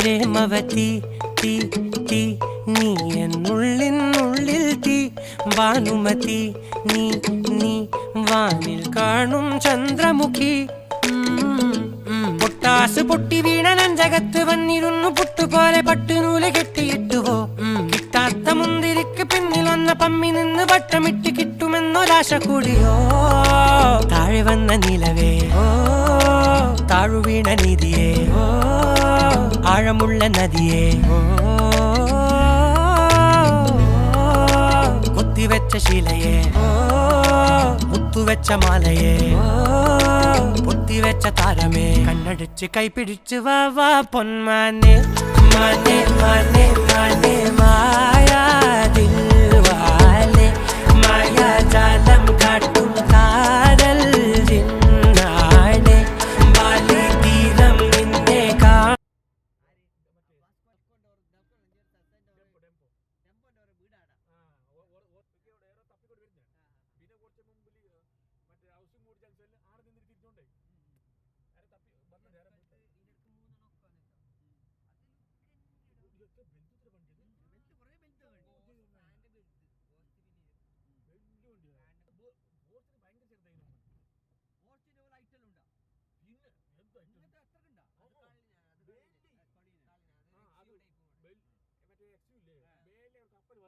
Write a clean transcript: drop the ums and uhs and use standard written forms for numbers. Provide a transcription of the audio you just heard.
പ്രേമവതി തീ തീ നീ എന്നുള്ളിനുള്ളിൽ തീ ഭാനുമതി നീ നീ വാനിൽ കാണും ചന്ദ്രമുഖി പൊട്ടാസ് പൊട്ടി വീണ നഞ്ചകത്ത് വന്നിരുന്നു പുട്ടുപോലെ പട്ടുനൂല് കെട്ടിയിട്ടുവോ കിട്ടാത്ത മുന്തിരിക്ക് പിന്നിൽ വന്ന പമ്മി നിന്ന് വട്ടമിട്ട് കിട്ടുമെന്നൊരാശ കൂടിയോ താഴെ വന്ന നിലവേ ഓ താഴു വീണ നിധിയേ ഓ ആഴമുള്ള നദിയേ ഓ കൊത്തിവെച്ച ശിലയെ ഓ മുത്തുവെച്ച മാലയെ ഓ പൊത്തിവെച്ച താരമേ കണ്ണടിച്ച് കൈപിടിച്ച് വാ വാ പൊന്മാനെ മാനെ മാനെ മാനെ മായാതിൽ വാലെ മായാജാലം കാട്ടും കാതൽ ജിന്നാനെ ബാലി തീരം നിന്നെ കാ കപ്പൽ